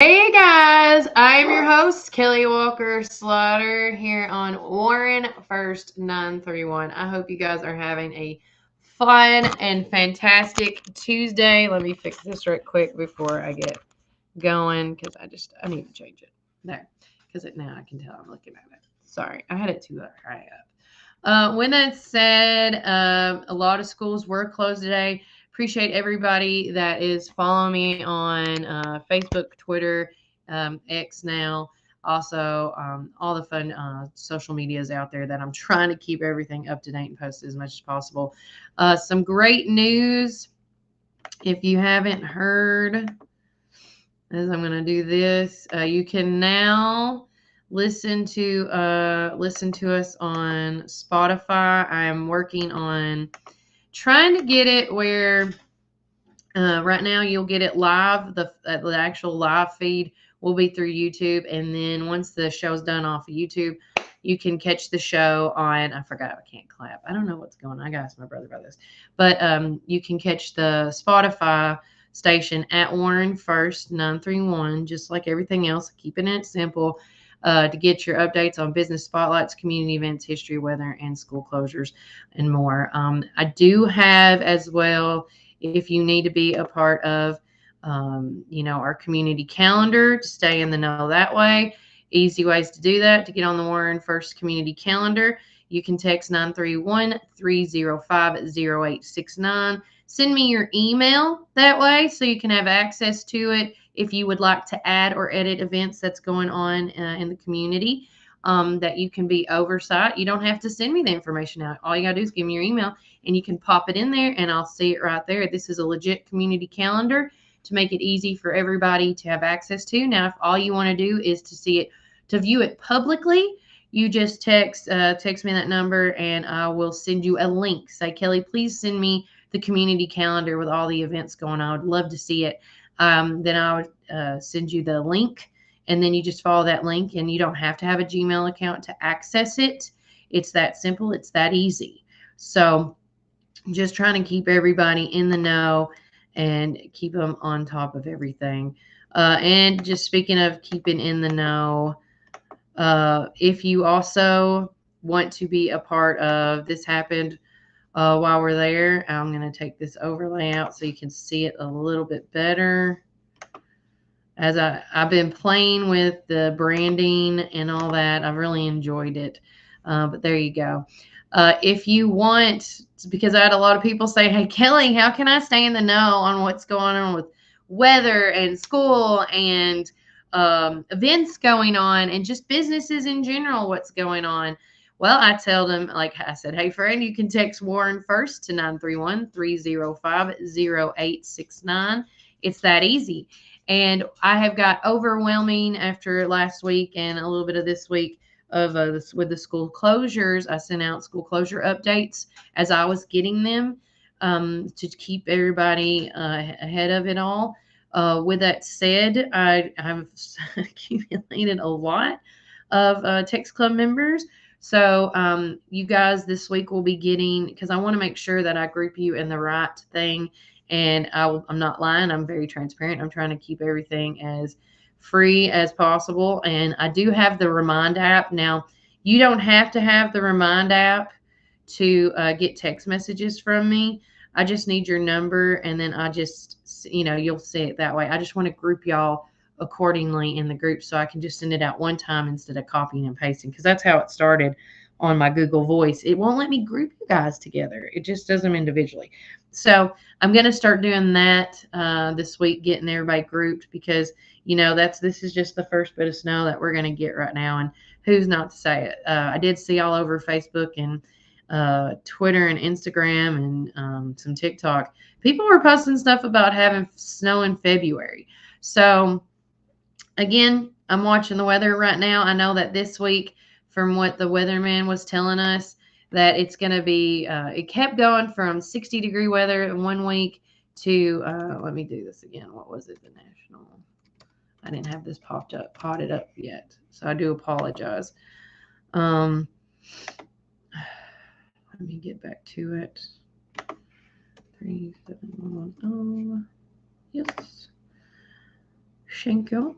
Hey guys, I'm your host, Kelly Walker Slaughter, here on Warren First 931. I hope you guys are having a fun and fantastic Tuesday. Let me fix this right quick before I get going because I need to change it. There, because now I can tell I'm looking at it. Sorry, I had it too high up. When that said, a lot of schools were closed today. Appreciate everybody that is following me on Facebook, Twitter, X now. Also, all the fun social medias out there that I'm trying to keep everything up to date and post as much as possible. Some great news. If you haven't heard, as I'm going to do this, you can now listen to us on Spotify. I am working on trying to get it where right now you'll get it live. The actual live feed will be through YouTube, and then once the show's done off of YouTube, you can catch the show on. I forgot I can't clap. I don't know what's going on. I gotta ask my brother about this, but you can catch the Spotify station at Warren First 931, just like everything else, keeping it simple. To get your updates on business spotlights, community events, history, weather, and school closures, and more. I do have as well, if you need to be a part of our community calendar to stay in the know that way. Easy ways to do that. To get on the Warren First community calendar, you can text 931-305-0869. Send me your email that way so you can have access to it if you would like to add or edit events that's going on in the community. That you can be oversight. You don't have to send me the information out. All you got to do is give me your email and you can pop it in there and I'll see it right there. This is a legit community calendar to make it easy for everybody to have access to. Now, if all you want to do is to see it, to view it publicly, you just text me that number and I will send you a link. Say, Kelly, please send me the community calendar with all the events going on. I would love to see it. Then I would send you the link, and then you just follow that link, and you don't have to have a Gmail account to access it. It's that simple. It's that easy. So just trying to keep everybody in the know and keep them on top of everything. And just speaking of keeping in the know, if you also want to be a part of this happened while we're there, I'm going to take this overlay out so you can see it a little bit better. As I've been playing with the branding and all that, I've really enjoyed it. But there you go. If you want, because I had a lot of people say, hey, Kelly, how can I stay in the know on what's going on with weather and school and events going on and just businesses in general, what's going on? Well, I tell them, like I said, hey, friend, you can text Warren First to 931-305-0869. It's that easy. And I have got overwhelming after last week and a little bit of this week of with the school closures. I sent out school closure updates as I was getting them to keep everybody ahead of it all. With that said, I've accumulated a lot of Text Club members. So you guys this week will be getting, because I want to make sure that I group you in the right thing. And I'm not lying. I'm very transparent. I'm trying to keep everything as free as possible. And I do have the Remind app. Now, you don't have to have the Remind app to get text messages from me. I just need your number, and then you'll see it that way. I just want to group y'all accordingly in the group so I can just send it out one time instead of copying and pasting, because that's how it started on my Google Voice. It won't let me group you guys together. It just does them individually. So I'm going to start doing that this week, getting everybody grouped, because this is just the first bit of snow that we're going to get right now, and who's not to say it. I did see all over Facebook and Twitter and Instagram and some TikTok, people were posting stuff about having snow in February. So again, I'm watching the weather right now. I know that this week, from what the weatherman was telling us, that it's going to be, it kept going from 60-degree weather in one week to, let me do this again. What was it? The national. I didn't have this potted up yet. So I do apologize. Let me get back to it. 37110. Yes. Thank you.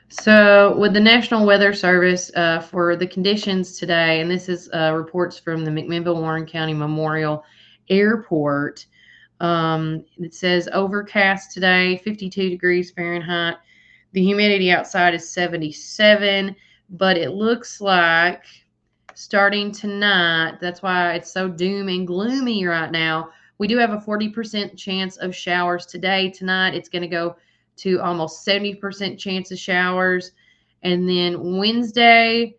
So, with the National Weather Service for the conditions today, and this is reports from the McMinnville Warren County Memorial Airport. It says overcast today, 52 degrees Fahrenheit. The humidity outside is 77, but it looks like starting tonight, that's why it's so doom and gloomy right now. We do have a 40% chance of showers today. Tonight, it's going to go to almost 70% chance of showers. And then Wednesday,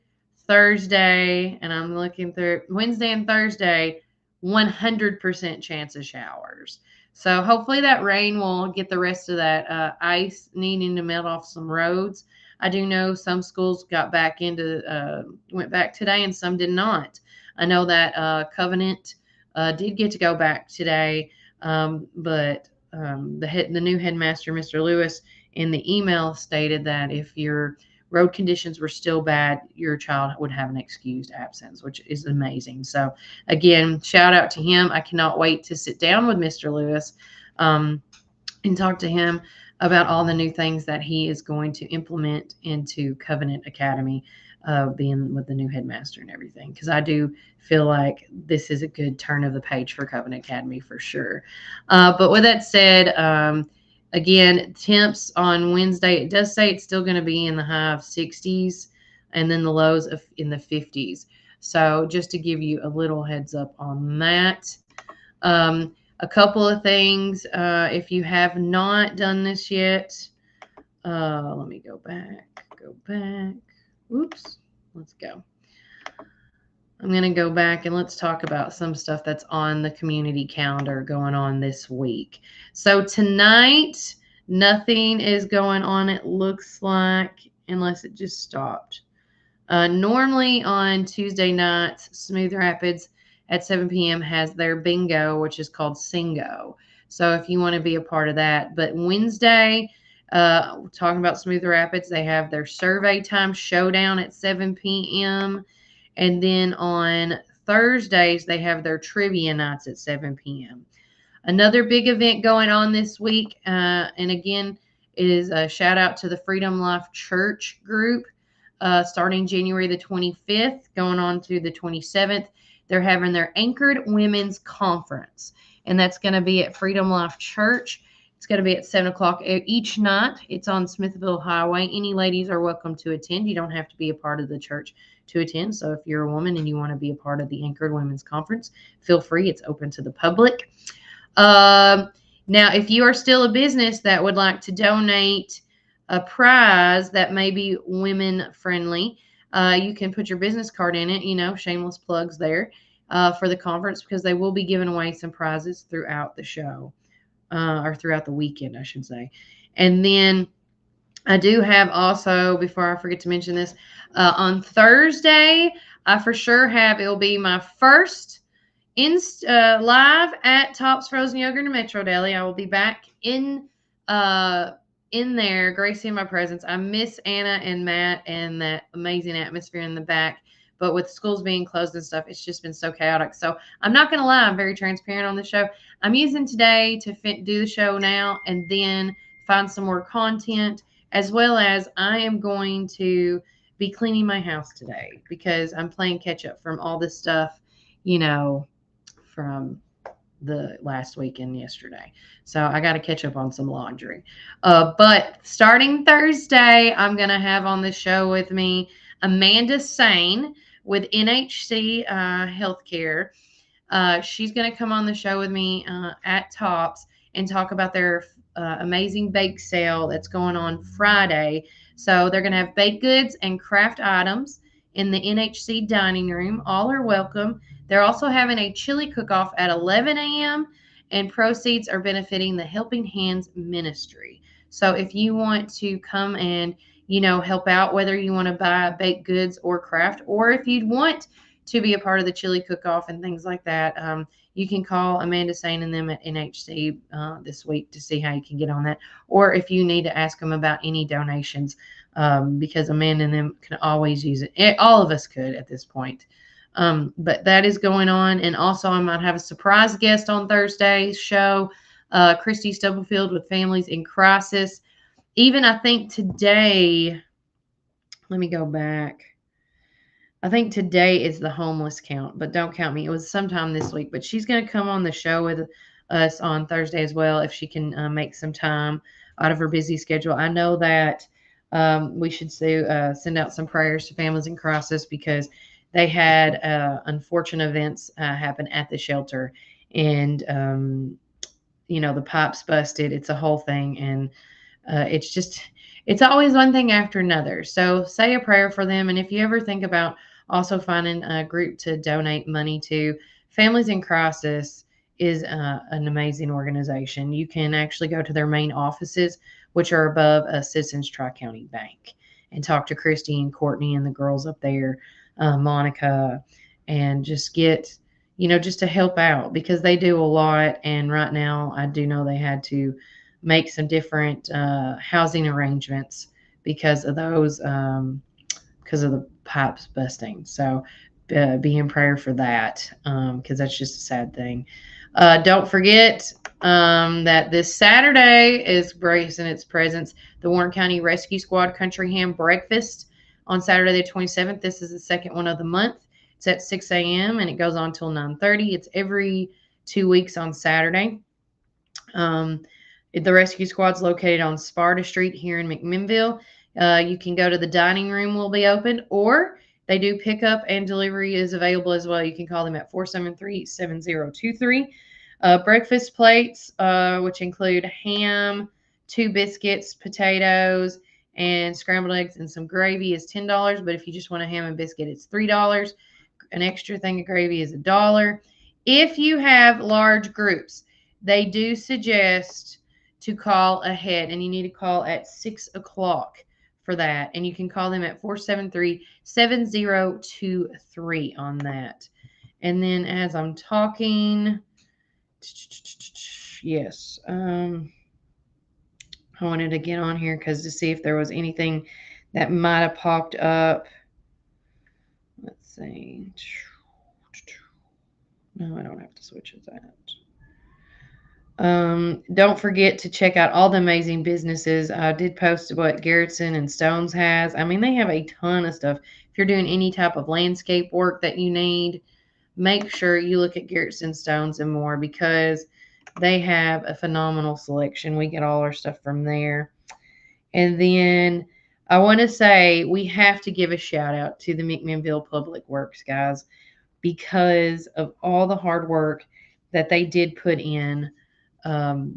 Thursday, and I'm looking through Wednesday and Thursday, 100% chance of showers. So hopefully that rain will get the rest of that ice needing to melt off some roads. I do know some schools went back today and some did not. I know that Covenant did get to go back today, but the new headmaster, Mr. Lewis, in the email stated that if your road conditions were still bad, your child would have an excused absence, which is amazing. So, again, shout out to him. I cannot wait to sit down with Mr. Lewis and talk to him about all the new things that he is going to implement into Covenant Academy, being with the new headmaster and everything. Because I do feel like this is a good turn of the page for Covenant Academy for sure. But with that said, again, temps on Wednesday, it does say it's still going to be in the high of 60s and then the lows in the 50s. So just to give you a little heads up on that. A couple of things, if you have not done this yet, let me go back. Oops, let's go. I'm going to go back and let's talk about some stuff that's on the community calendar going on this week. So tonight, nothing is going on, it looks like, unless it just stopped. Normally on Tuesday nights, Smooth Rapids at 7 p.m. has their bingo, which is called Singo. So if you want to be a part of that. But Wednesday, talking about Smooth Rapids, they have their survey time showdown at 7 p.m. And then on Thursdays, they have their trivia nights at 7 p.m. Another big event going on this week, and again, is a shout out to the Freedom Life Church group. Starting January the 25th, going on to the 27th, they're having their Anchored Women's Conference, and that's going to be at Freedom Life Church. It's going to be at 7 o'clock each night. It's on Smithville Highway. Any ladies are welcome to attend. You don't have to be a part of the church to attend. So if you're a woman and you want to be a part of the Anchored Women's Conference, feel free. It's open to the public. Now, if you are still a business that would like to donate a prize that may be women friendly, you can put your business card in it, shameless plugs there, for the conference, because they will be giving away some prizes throughout the show, or throughout the weekend, I should say. And then I do have also, before I forget to mention this, on Thursday, I for sure it'll be my first live at Tops Frozen Yogurt and Metro Deli. I will be back in there, gracing my presence. I miss Anna and Matt and that amazing atmosphere in the back. But with schools being closed and stuff, it's just been so chaotic. So I'm not going to lie. I'm very transparent on the show. I'm using today to do the show now and then find some more content, as well as I am going to be cleaning my house today because I'm playing catch up from all this stuff, from the last week and yesterday. So I got to catch up on some laundry. But starting Thursday, I'm going to have on the show with me Amanda Sane with NHC Healthcare. She's going to come on the show with me at Tops and talk about their amazing bake sale that's going on Friday. So they're going to have baked goods and craft items in the NHC dining room. All are welcome. They're also having a chili cook-off at 11 a.m., and proceeds are benefiting the Helping Hands Ministry. So if you want to come and, help out, whether you want to buy baked goods or craft, or if you'd want to be a part of the chili cook-off and things like that, you can call Amanda Sane and them at NHC this week to see how you can get on that. Or if you need to ask them about any donations, because Amanda and them can always use it. All of us could at this point. But that is going on. And also I might have a surprise guest on Thursday's show, Christy Stubblefield with Families in Crisis. Even I think today, Let me go back. I think today is the homeless count, but don't count me. It was sometime this week, but she's going to come on the show with us on Thursday as well if she can make some time out of her busy schedule. I know that we should send out some prayers to families in crisis because they had unfortunate events happen at the shelter, and the pipes busted. It's a whole thing, and it's always one thing after another. So say a prayer for them. And if you ever think about also finding a group to donate money to, Families in Crisis is an amazing organization. You can actually go to their main offices, which are above a Citizens Tri-County Bank, and talk to Christy and Courtney and the girls up there, Monica, and just just to help out because they do a lot. And right now, I do know they had to make some different housing arrangements because of because of the pipes busting. So be in prayer for that because that's just a sad thing. Don't forget that this Saturday is bracing its presence. The Warren County Rescue Squad Country Ham Breakfast on Saturday the 27th. This is the second one of the month. It's at 6 a.m. and it goes on till 9:30. It's every 2 weeks on Saturday. The rescue squad's located on Sparta Street here in McMinnville. You can go to the dining room will be open, or they do pickup and delivery is available as well. You can call them at 473-7023. Breakfast plates, which include ham, 2 biscuits, potatoes, and scrambled eggs and some gravy is $10. But if you just want a ham and biscuit, it's $3. An extra thing of gravy is $1. If you have large groups, they do suggest to call ahead, and you need to call at 6 o'clock for that. And you can call them at 473-7023 on that. And then as I'm talking, yes, I wanted to get on here because to see if there was anything that might have popped up. Let's see. No, I don't have to switch to that. Don't forget to check out all the amazing businesses. I did post what Garrettson and Stones has. I mean, they have a ton of stuff. If you're doing any type of landscape work that you need, make sure you look at Garrettson, Stones, and more because they have a phenomenal selection. We get all our stuff from there. And then I want to say we have to give a shout out to the McMinnville Public Works guys because of all the hard work that they did put in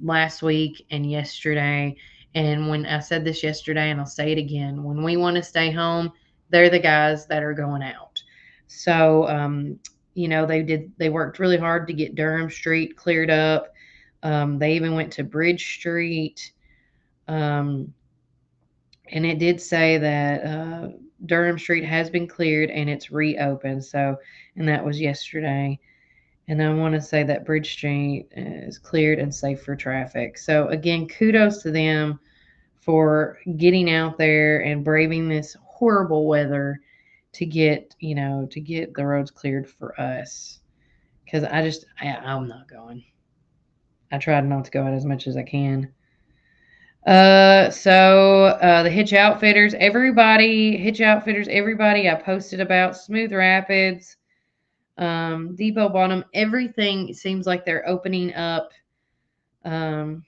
last week and yesterday. And when I said this yesterday, and I'll say it again, when we want to stay home, they're the guys that are going out. So, they worked really hard to get Durham Street cleared up. They even went to Bridge Street. And it did say that Durham Street has been cleared and it's reopened. So, and that was yesterday. And I want to say that Bridge Street is cleared and safe for traffic. So again, kudos to them for getting out there and braving this horrible weather to get the roads cleared for us. Because I'm not going. I tried not to go out as much as I can. The Hitch Outfitters, everybody I posted about Smooth Rapids, Depot Bottom, everything seems like they're opening up. So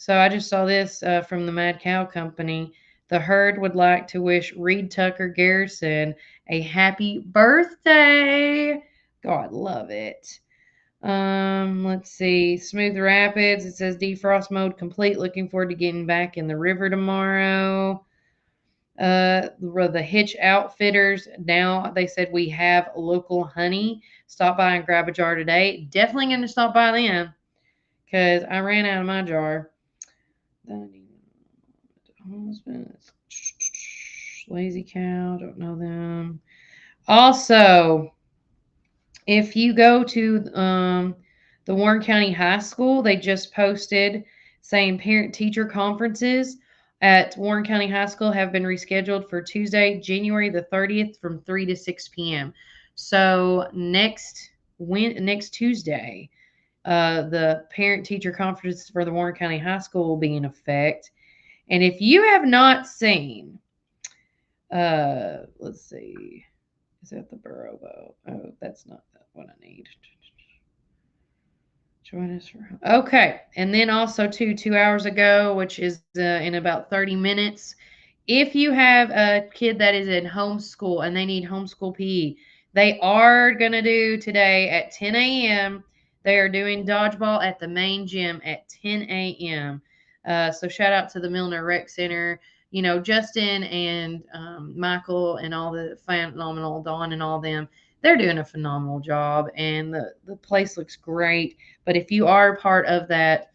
I just saw this from the Mad Cow Company. The herd would like to wish Reed Tucker Garrison a happy birthday. God, love it. Let's see. Smooth Rapids. It says defrost mode complete. Looking forward to getting back in the river tomorrow. The Hitch Outfitters. Now they said we have local honey. Stop by and grab a jar today. Definitely going to stop by then because I ran out of my jar. Lazy Cow. Don't know them. Also, if you go to the Warren County High School, they just posted saying parent-teacher conferences at Warren County High School have been rescheduled for Tuesday, January the 30th from 3 to 6 p.m. So next Tuesday, the parent-teacher conference for the Warren County High School will be in effect. And if you have not seen, let's see, is that the Burrow Bow? Oh, that's not what I need. Join us for okay, and then also 2 hours ago, which is in about 30 minutes. If you have a kid that is in homeschool and they need homeschool PE, they are gonna do today at 10 a.m. They are doing dodgeball at the main gym at 10 a.m. So shout out to the Milner Rec Center. You know, Justin and Michael and all the phenomenal Dawn and all them. They're doing a phenomenal job, and the place looks great. But if you are part of that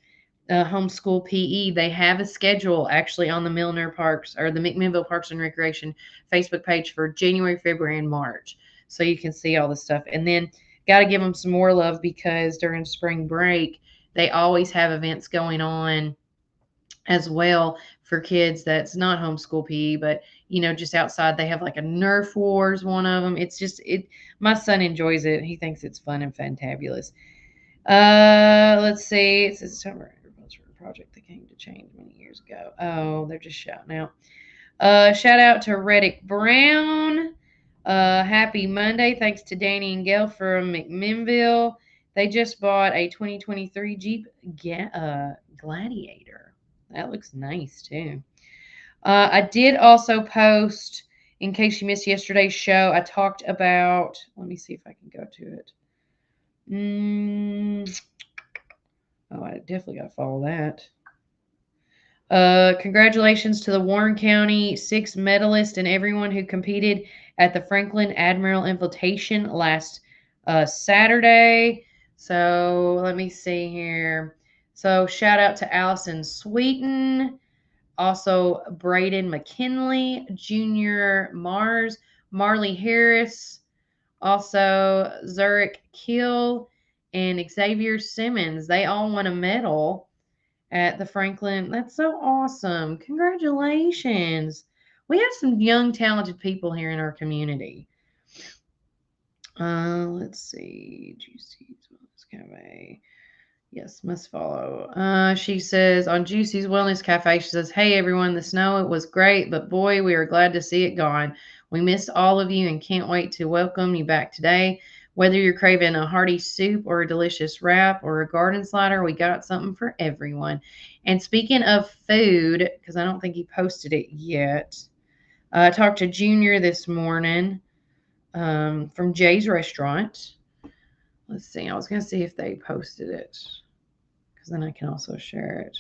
homeschool PE, they have a schedule actually on the Milner Parks or the McMinnville Parks and Recreation Facebook page for January, February, and March. So you can see all the stuff. And then got to give them some more love because during spring break, they always have events going on as well for kids that's not homeschool PE, but you know, just outside they have like a Nerf Wars, one of them. It's just it my son enjoys it. He thinks it's fun and fantabulous. Let's see. It says summer agriculture project that came to change many years ago. Oh, they're just shouting out. Shout out to Reddick Brown. Happy Monday. Thanks to Danny and Gail from McMinnville. They just bought a 2023 Jeep Gladiator. That looks nice too. I did also post, in case you missed yesterday's show, I talked about, let me see if I can go to it. Oh, I definitely got to follow that. Congratulations to the Warren County 6 medalists and everyone who competed at the Franklin Admiral Invitation last Saturday. So let me see here. So shout out to Allison Sweeten, also Braden McKinley, Junior Mars, Marley Harris, also Zurich Kill, and Xavier Simmons. They all won a medal at the Franklin. That's so awesome. Congratulations. We have some young, talented people here in our community. Let's see. Juicy's Wellness Cafe. Yes, must follow. She says on Juicy's Wellness Cafe, she says, hey, everyone, the snow, it was great, but boy, we are glad to see it gone. We missed all of you and can't wait to welcome you back today. Whether you're craving a hearty soup or a delicious wrap or a garden slider, we got something for everyone. And speaking of food, because I don't think he posted it yet, I talked to Junior this morning from Jay's Restaurant. Let's see. I was going to see if they posted it because then I can also share it.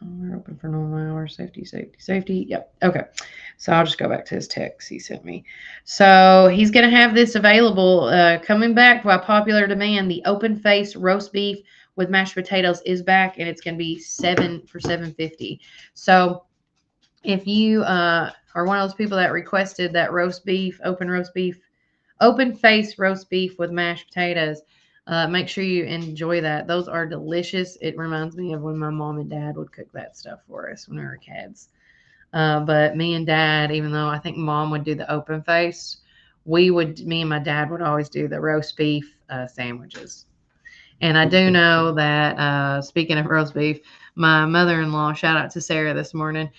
We're open for normal hours. Safety. Yep. Okay. So I'll just go back to his text he sent me. So he's going to have this available coming back by popular demand. The open face roast beef with mashed potatoes is back, and it's going to be $7 for $7.50. So if you are one of those people that requested that open face roast beef with mashed potatoes, make sure you enjoy that. Those are delicious. It reminds me of when my mom and dad would cook that stuff for us when we were kids. But me and dad, even though I think mom would do the open face, me and my dad would always do the roast beef sandwiches. And I do know that, speaking of roast beef, my mother-in-law, shout out to Sarah this morning,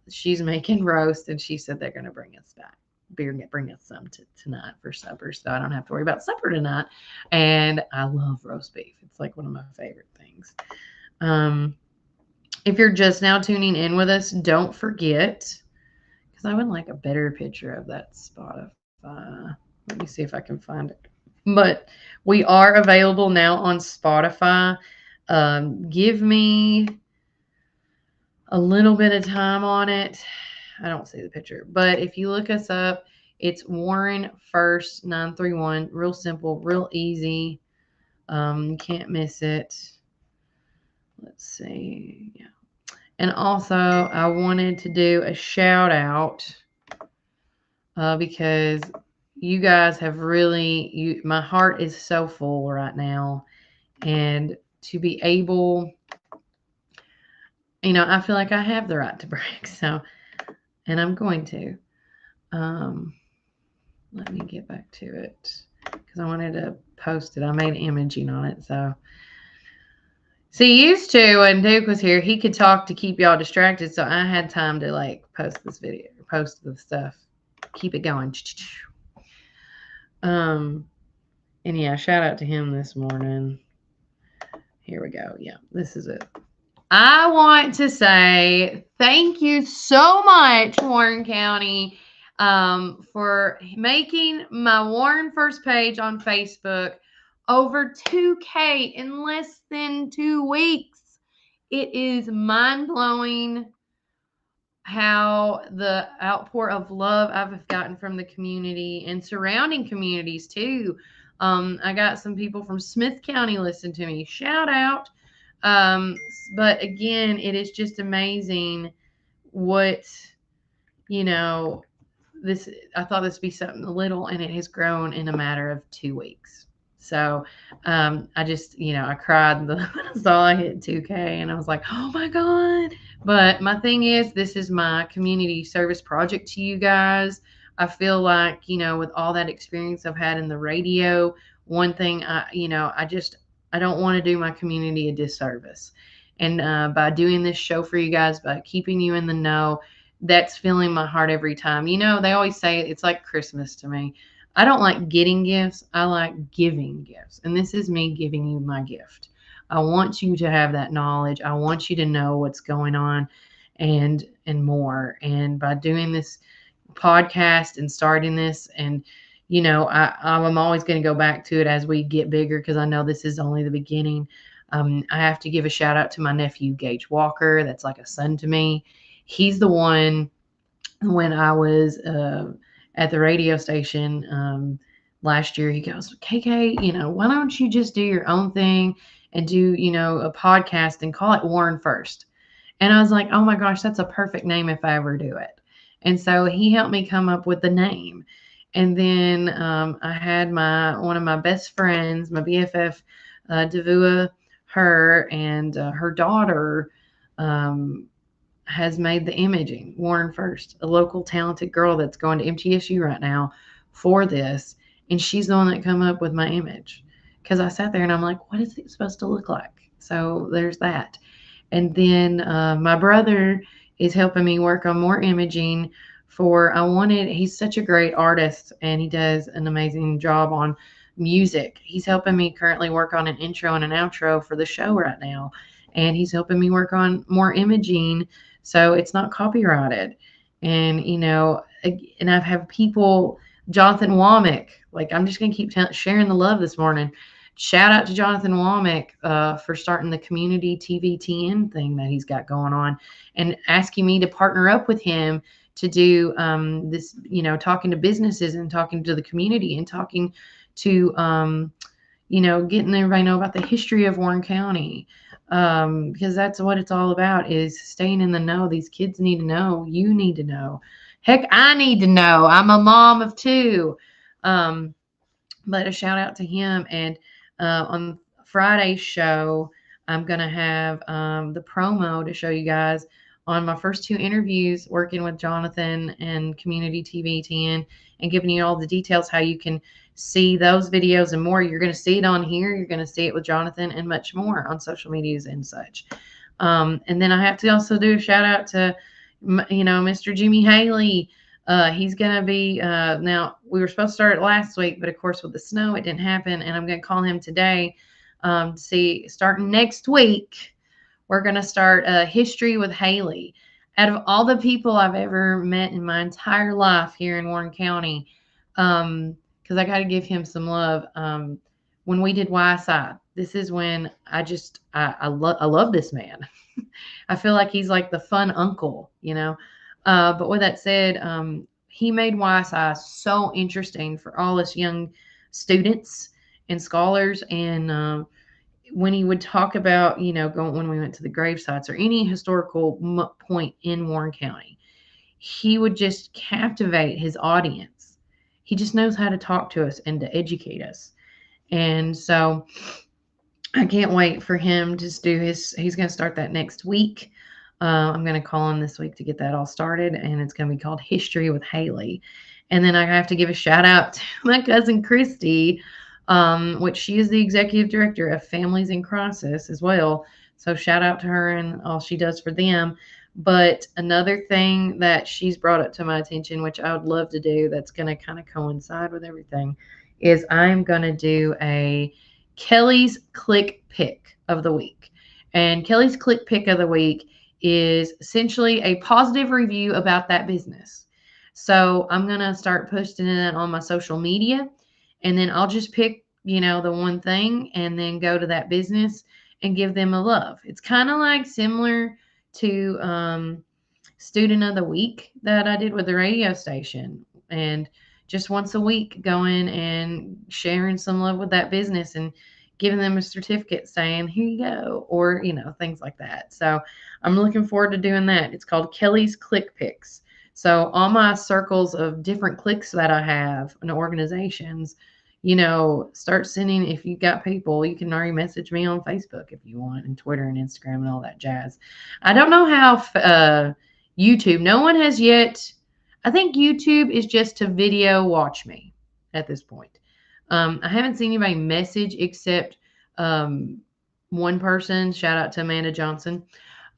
she's making roast, and she said they're going to bring us back. Bring us some tonight for supper, so I don't have to worry about supper tonight. And I love roast beef. It's like one of my favorite things. If you're just now tuning in with us, don't forget, because I would like a better picture of that Spotify. Let me see if I can find it. But we are available now on Spotify. Give me a little bit of time on it. I don't see the picture, but if you look us up, it's Warren First 931. Real simple, real easy. Can't miss it. Let's see. Yeah. And also, I wanted to do a shout out because you guys have really, my heart is so full right now. And to be able, I feel like I have the right to brag. So, and I'm going to. Let me get back to it because I wanted to post it. I made imaging on it. So See, used to when Duke was here, he could talk to keep y'all distracted, so I had time to like post this video, post the stuff, keep it going. Um, and yeah, shout out to him this morning. Here we go. Yeah, this is it. I want to say thank you so much, Warren County, for making my Warren First page on Facebook over 2K in less than 2 weeks. It is mind blowing how the outpour of love I've gotten from the community and surrounding communities too. I got some people from Smith County listen to me. Shout out. But again, it is just amazing what, you know, this, I thought this would be something little and it has grown in a matter of 2 weeks. So I just, I cried when I saw I hit 2K and I was like, oh my God. But my thing is, this is my community service project to you guys. I feel like, with all that experience I've had in the radio, one thing I don't want to do my community a disservice. And by doing this show for you guys, by keeping you in the know, that's filling my heart every time. They always say it's like Christmas to me. I don't like getting gifts. I like giving gifts. And this is me giving you my gift. I want you to have that knowledge. I want you to know what's going on and more. And by doing this podcast and starting this, and I'm always going to go back to it as we get bigger, because I know this is only the beginning. I have to give a shout out to my nephew Gage Walker. That's like a son to me. He's the one, when I was at the radio station last year, he goes, KK, why don't you just do your own thing and do, a podcast and call it Warren First? And I was like, oh my gosh, that's a perfect name if I ever do it. And so he helped me come up with the name. And then I had one of my best friends, my BFF, Davua, her and her daughter, has made the imaging. Warren First, a local talented girl that's going to MTSU right now for this. And she's the one that come up with my image. Because I sat there and I'm like, what is it supposed to look like? So there's that. And then my brother is helping me work on more imaging he's such a great artist and he does an amazing job on music. He's helping me currently work on an intro and an outro for the show right now. And he's helping me work on more imaging so it's not copyrighted. And, and I've had people, Jonathan Womack, like I'm just going to keep sharing the love this morning. Shout out to Jonathan Womack for starting the community TVTN thing that he's got going on and asking me to partner up with him to do this, talking to businesses and talking to the community and talking to, getting everybody know about the history of Warren County. Because that's what it's all about, is staying in the know. These kids need to know. You need to know. Heck, I need to know. I'm a mom of two. But a shout out to him. And on Friday's show, I'm going to have the promo to show you guys on my first 2 interviews working with Jonathan and Community TV 10 and giving you all the details how you can see those videos and more. You're going to see it on here. You're going to see it with Jonathan and much more on social medias and such. And then I have to also do a shout out to, Mr. Jimmy Haley. He's going to be, now we were supposed to start it last week, but of course with the snow, it didn't happen. And I'm going to call him today to see, starting next week, we're going to start History with Haley. Out of all the people I've ever met in my entire life here in Warren County, because I got to give him some love. When we did YSI, this is when I love this man. I feel like he's like the fun uncle, But with that said, he made YSI so interesting for all us young students and scholars. And when he would talk about, when we went to the grave sites or any historical point in Warren County, he would just captivate his audience. He just knows how to talk to us and to educate us. And so I can't wait for him to do he's going to start that next week. I'm going to call him this week to get that all started, and it's going to be called History with Haley. And then I have to give a shout out to my cousin Christy, which she is the executive director of Families in Crisis as well. So shout out to her and all she does for them. But another thing that she's brought up to my attention, which I would love to do, that's going to kind of coincide with everything, is I'm going to do a Kelly's Click Pick of the week. And Kelly's Click Pick of the week is essentially a positive review about that business. So I'm going to start posting it on my social media, and then I'll just pick, the one thing and then go to that business and give them a love. It's kind of like similar to student of the week that I did with the radio station. And just once a week going and sharing some love with that business and giving them a certificate saying, here you go, or, things like that. So I'm looking forward to doing that. It's called Kelly's Click Picks. So all my circles of different clicks that I have and organizations, start sending. If you got people, you can already message me on Facebook if you want, and Twitter and Instagram and all that jazz. I don't know how YouTube, no one has yet. I think YouTube is just to video watch me at this point. I haven't seen anybody message except one person. Shout out to Amanda Johnson.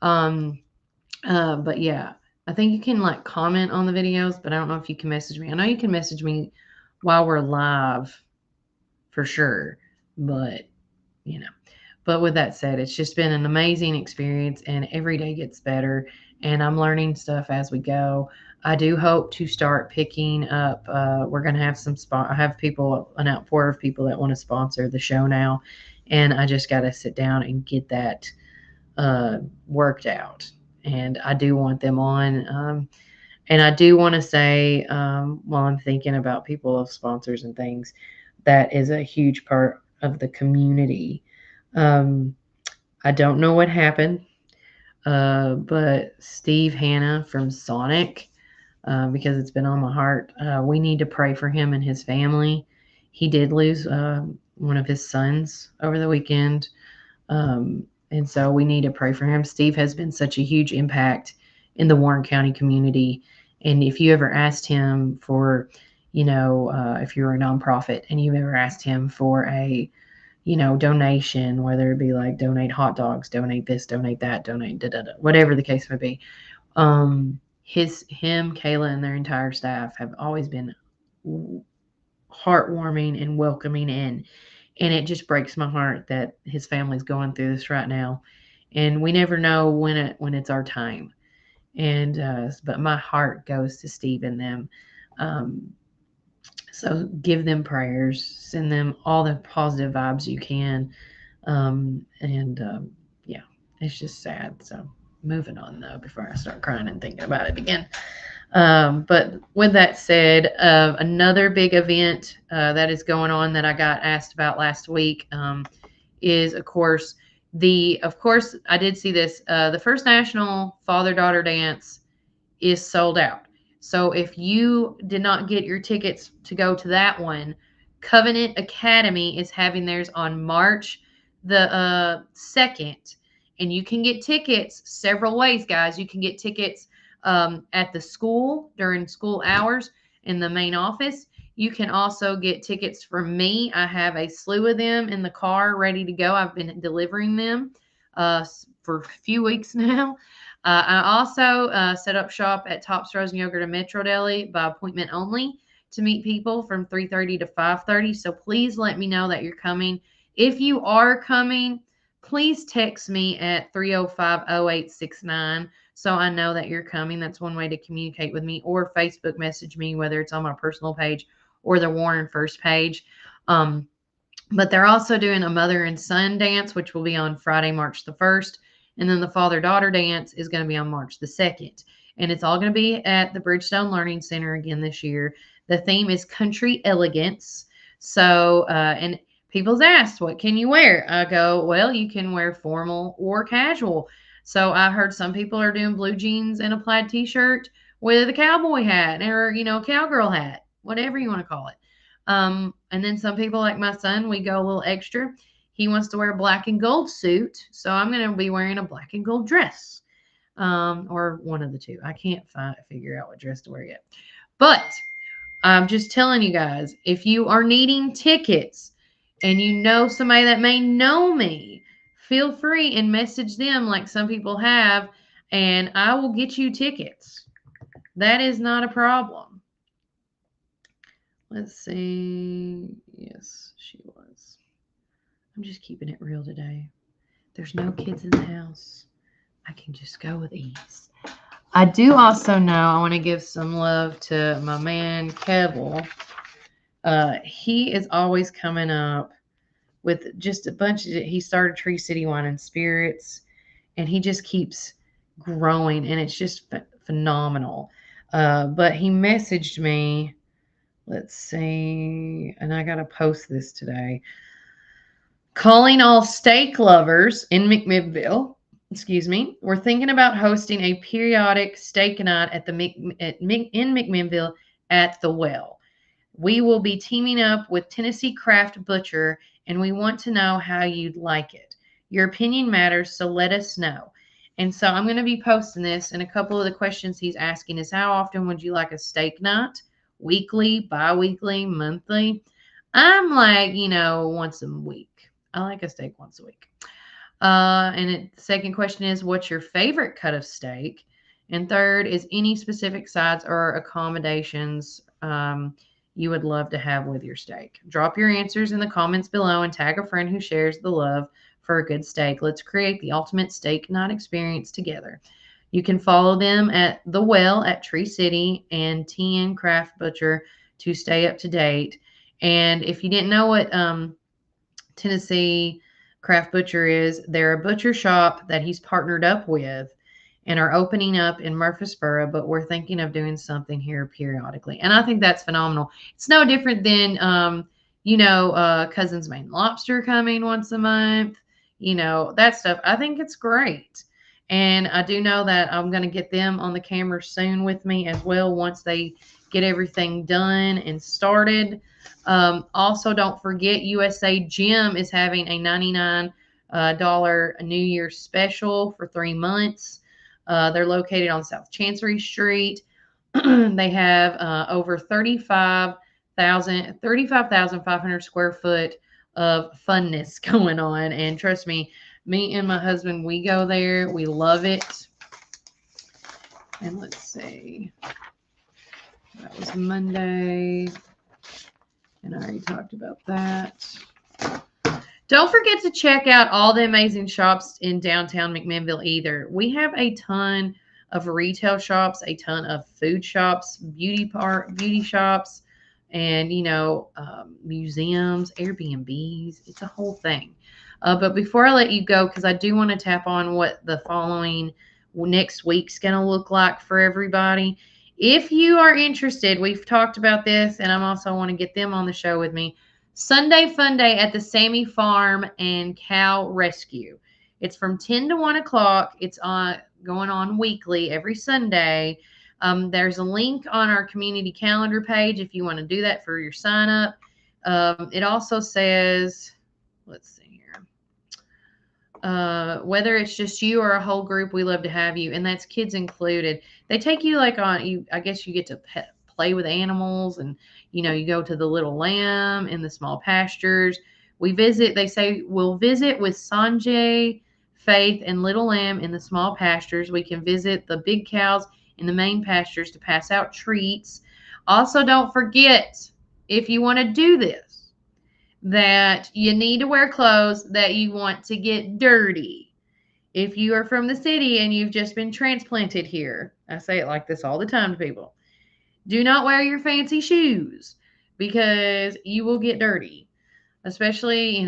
But yeah, I think you can like comment on the videos, but I don't know if you can message me. I know you can message me while we're live for sure, but But with that said, it's just been an amazing experience, and every day gets better, and I'm learning stuff as we go. I do hope to start picking up. We're going to have I have an outpour of people that want to sponsor the show now, and I just got to sit down and get that worked out. And I do want them on. And I do want to say, while I'm thinking about people of sponsors and things, that is a huge part of the community. I don't know what happened, but Steve Hanna from Sonic, because it's been on my heart, we need to pray for him and his family. He did lose one of his sons over the weekend, and so we need to pray for him. Steve has been such a huge impact in the Warren County community, and if you ever asked him for, if you're a nonprofit and you've ever asked him for a donation, whether it be like donate hot dogs, donate this, donate that, donate whatever the case may be. Kayla, and their entire staff have always been heartwarming and welcoming in. And it just breaks my heart that his family's going through this right now. And we never know when it's our time. And but my heart goes to Steve and them. So give them prayers, send them all the positive vibes you can. Yeah, it's just sad. So moving on though, before I start crying and thinking about it again. But with that said, another big event that is going on that I got asked about last week is, of course, I did see this. The First National Father-Daughter Dance is sold out. So if you did not get your tickets to go to that one, Covenant Academy is having theirs on March the 2nd. And you can get tickets several ways, guys. You can get tickets at the school during school hours in the main office. You can also get tickets from me. I have a slew of them in the car ready to go. I've been delivering them for a few weeks now. I also set up shop at Tops Frozen Yogurt and Metro Deli by appointment only to meet people from 3:30 to 5:30. So please let me know that you're coming. If you are coming, please text me at 305-0869 so I know that you're coming. That's one way to communicate with me, or Facebook message me, whether it's on my personal page or the Warren First page. But they're also doing a mother and son dance, which will be on Friday, March the 1st. And then the father-daughter dance is going to be on March the 2nd. And it's all going to be at the Bridgestone Learning Center again this year. The theme is country elegance. So, and people's asked, what can you wear? I go, well, you can wear formal or casual. So I heard some people are doing blue jeans and a plaid t-shirt with a cowboy hat or, cowgirl hat, whatever you want to call it. And then some people like my son, we go a little extra. He wants to wear a black and gold suit, so I'm going to be wearing a black and gold dress, or one of the two. I can't figure out what dress to wear yet. But I'm just telling you guys, if you are needing tickets and you know somebody that may know me, feel free and message them like some people have, and I will get you tickets. That is not a problem. Let's see. Yes, she was. I'm just keeping it real today. There's no kids in the house. I can just go with ease. I do also know I want to give some love to my man, Kevel. He is always coming up with just a bunch of, he started Tree City Wine and Spirits, and he just keeps growing, and it's just phenomenal. But he messaged me, let's see, and I got to post this today. Calling all steak lovers in McMinnville. Excuse me. We're thinking about hosting a periodic steak night at in McMinnville at the Well. We will be teaming up with Tennessee Craft Butcher, and we want to know how you'd like it. Your opinion matters, so let us know. And so I'm going to be posting this, and a couple of the questions he's asking is, how often would you like a steak night? Weekly, bi-weekly, monthly? I'm like, once a week. I like a steak once a week. The second question is, what's your favorite cut of steak? And third is, any specific sides or accommodations you would love to have with your steak? Drop your answers in the comments below and tag a friend who shares the love for a good steak. Let's create the ultimate steak night experience together. You can follow them at The Well at Tree City and TN Craft Butcher to stay up to date. And if you didn't know what Tennessee Craft Butcher is, they're a butcher shop that he's partnered up with and are opening up in Murfreesboro, but we're thinking of doing something here periodically. And I think that's phenomenal. It's no different than, Cousin's Maine Lobster coming once a month, that stuff. I think it's great. And I do know that I'm going to get them on the camera soon with me as well once they get everything done and started. Also, don't forget, USA Gym is having a $99 New Year's special for 3 months. They're located on South Chancery Street. They have over 35,500 square foot of funness going on. And trust me and my husband, we go there. We love it. And let's see. That was Monday. And I already talked about that. Don't forget to check out all the amazing shops in downtown McMinnville either. We have a ton of retail shops, a ton of food shops, beauty shops, and, museums, Airbnbs. It's a whole thing. But before I let you go, because I do want to tap on what the following next week's going to look like for everybody. If you are interested, we've talked about this, and I also want to get them on the show with me. Sunday Fun Day at the Sammy Farm and Cow Rescue. It's from 10 to 1 o'clock. It's going on weekly every Sunday. There's a link on our community calendar page if you want to do that for your sign up. It also says, let's see here, whether it's just you or a whole group, we love to have you, and that's kids included. They take you I guess you get to play with animals, and you go to the little lamb in the small pastures. They say we'll visit with Sanjay, Faith, and little lamb in the small pastures. We can visit the big cows in the main pastures to pass out treats. Also, don't forget, if you want to do this, that you need to wear clothes that you want to get dirty. If you are from the city and you've just been transplanted here, I say it like this all the time to people. Do not wear your fancy shoes because you will get dirty, especially, in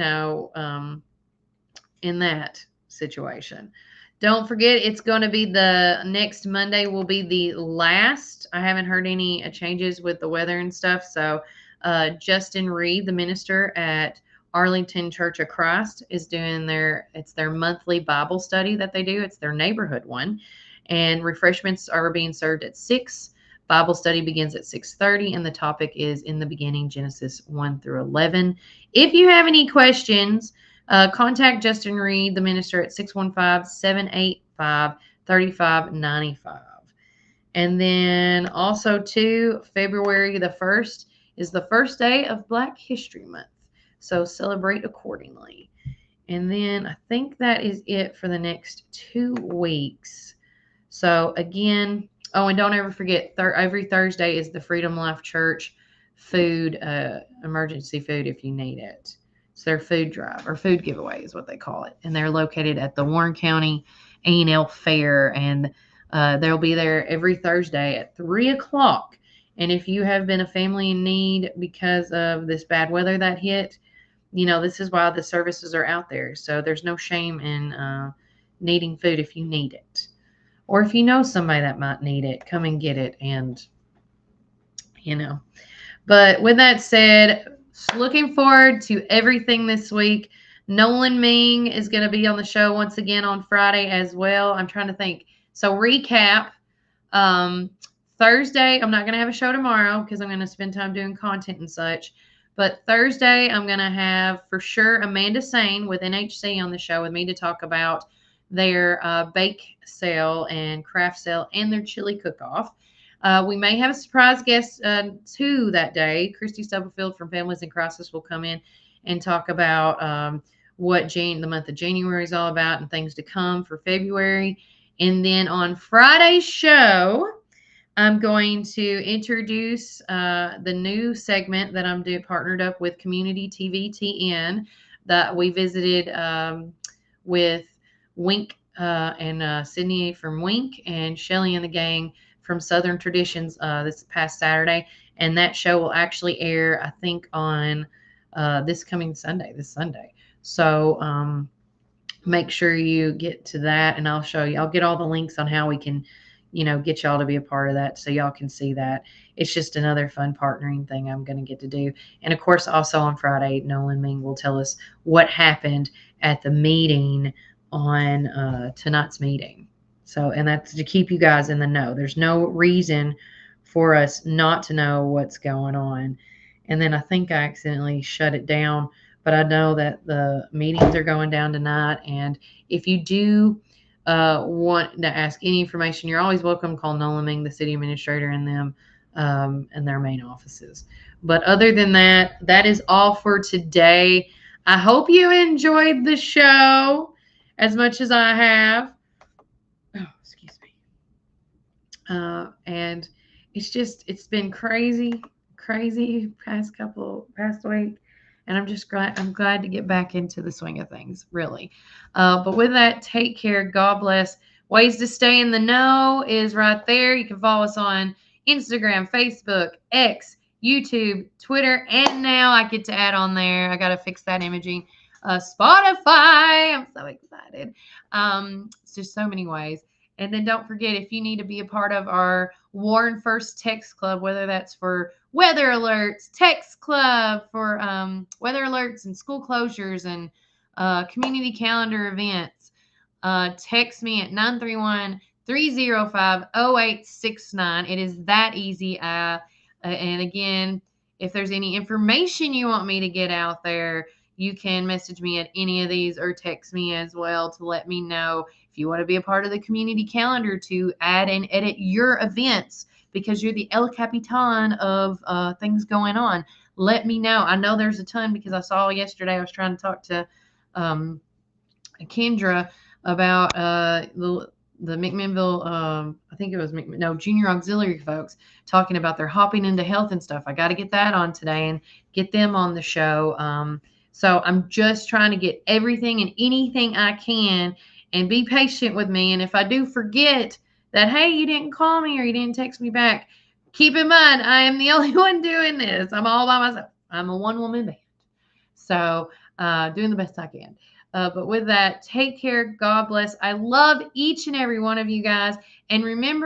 that situation. Don't forget, it's going to be the next Monday will be the last. I haven't heard any changes with the weather and stuff. So Justin Reed, the minister at Arlington Church of Christ, is doing their monthly Bible study that they do. It's their neighborhood one. And refreshments are being served at 6. Bible study begins at 6:30, and the topic is in the beginning, Genesis 1 through 11. If you have any questions, contact Justin Reed, the minister, at 615-785-3595. And then also, too, February the 1st is the first day of Black History Month, so celebrate accordingly. And then I think that is it for the next 2 weeks. So again, oh, and don't ever forget, every Thursday is the Freedom Life Church food, emergency food if you need it. It's their food drive or food giveaway is what they call it. And they're located at the Warren County A&L Fair. And they'll be there every Thursday at 3 o'clock. And if you have been a family in need because of this bad weather that hit, this is why the services are out there. So there's no shame in needing food if you need it. Or if you know somebody that might need it, come and get it. And, But with that said, looking forward to everything this week. Nolan Ming is going to be on the show once again on Friday as well. I'm trying to think. So recap. Um, Thursday, I'm not going to have a show tomorrow because I'm going to spend time doing content and such. But Thursday, I'm going to have for sure Amanda Sane with NHC on the show with me to talk about their bake sale and craft sale and their chili cook-off. We may have a surprise guest too that day. Christy Stubblefield from Families in Crisis will come in and talk about what the month of January is all about and things to come for February. And then on Friday's show, I'm going to introduce the new segment that I'm partnered up with Community TV TN that we visited with Wink and Sydney from Wink and Shelly and the gang from Southern Traditions this past Saturday. And that show will actually air, I think, on this Sunday. So make sure you get to that, and I'll show you. I'll get all the links on how we can, get y'all to be a part of that so y'all can see that. It's just another fun partnering thing I'm going to get to do. And of course, also on Friday, Nolan Ming will tell us what happened at the meeting on tonight's meeting. So, and that's to keep you guys in the know. There's no reason for us not to know what's going on. And then I think I accidentally shut it down, but I know that the meetings are going down tonight. And if you do want to ask any information, you're always welcome to call Nolan Ming, the city administrator, and them and their main offices. But other than that, that is all for today. I hope you enjoyed the show as much as I have. Oh, excuse me. And it's been crazy past week. And I'm glad to get back into the swing of things, really. But with that, take care. God bless. Ways to stay in the know is right there. You can follow us on Instagram, Facebook, X, YouTube, Twitter, and now I get to add on there. I got to fix that imaging. Spotify. I'm so excited. It's just so many ways. And then don't forget, if you need to be a part of our Warren First Text Club, whether that's for weather alerts, text club for weather alerts and school closures and community calendar events, text me at 931-305-0869. It is that easy. And again, if there's any information you want me to get out there, you can message me at any of these or text me as well to let me know if you want to be a part of the community calendar to add and edit your events because you're the El Capitan of things going on. Let me know. I know there's a ton because I saw yesterday I was trying to talk to Kendra about the McMinnville, I think it was Junior Auxiliary folks talking about their hopping into health and stuff. I got to get that on today and get them on the show. So I'm just trying to get everything and anything I can and be patient with me. And if I do forget that, hey, you didn't call me or you didn't text me back, keep in mind, I am the only one doing this. I'm all by myself. I'm a one-woman band. So doing the best I can. But with that, take care. God bless. I love each and every one of you guys. And remember,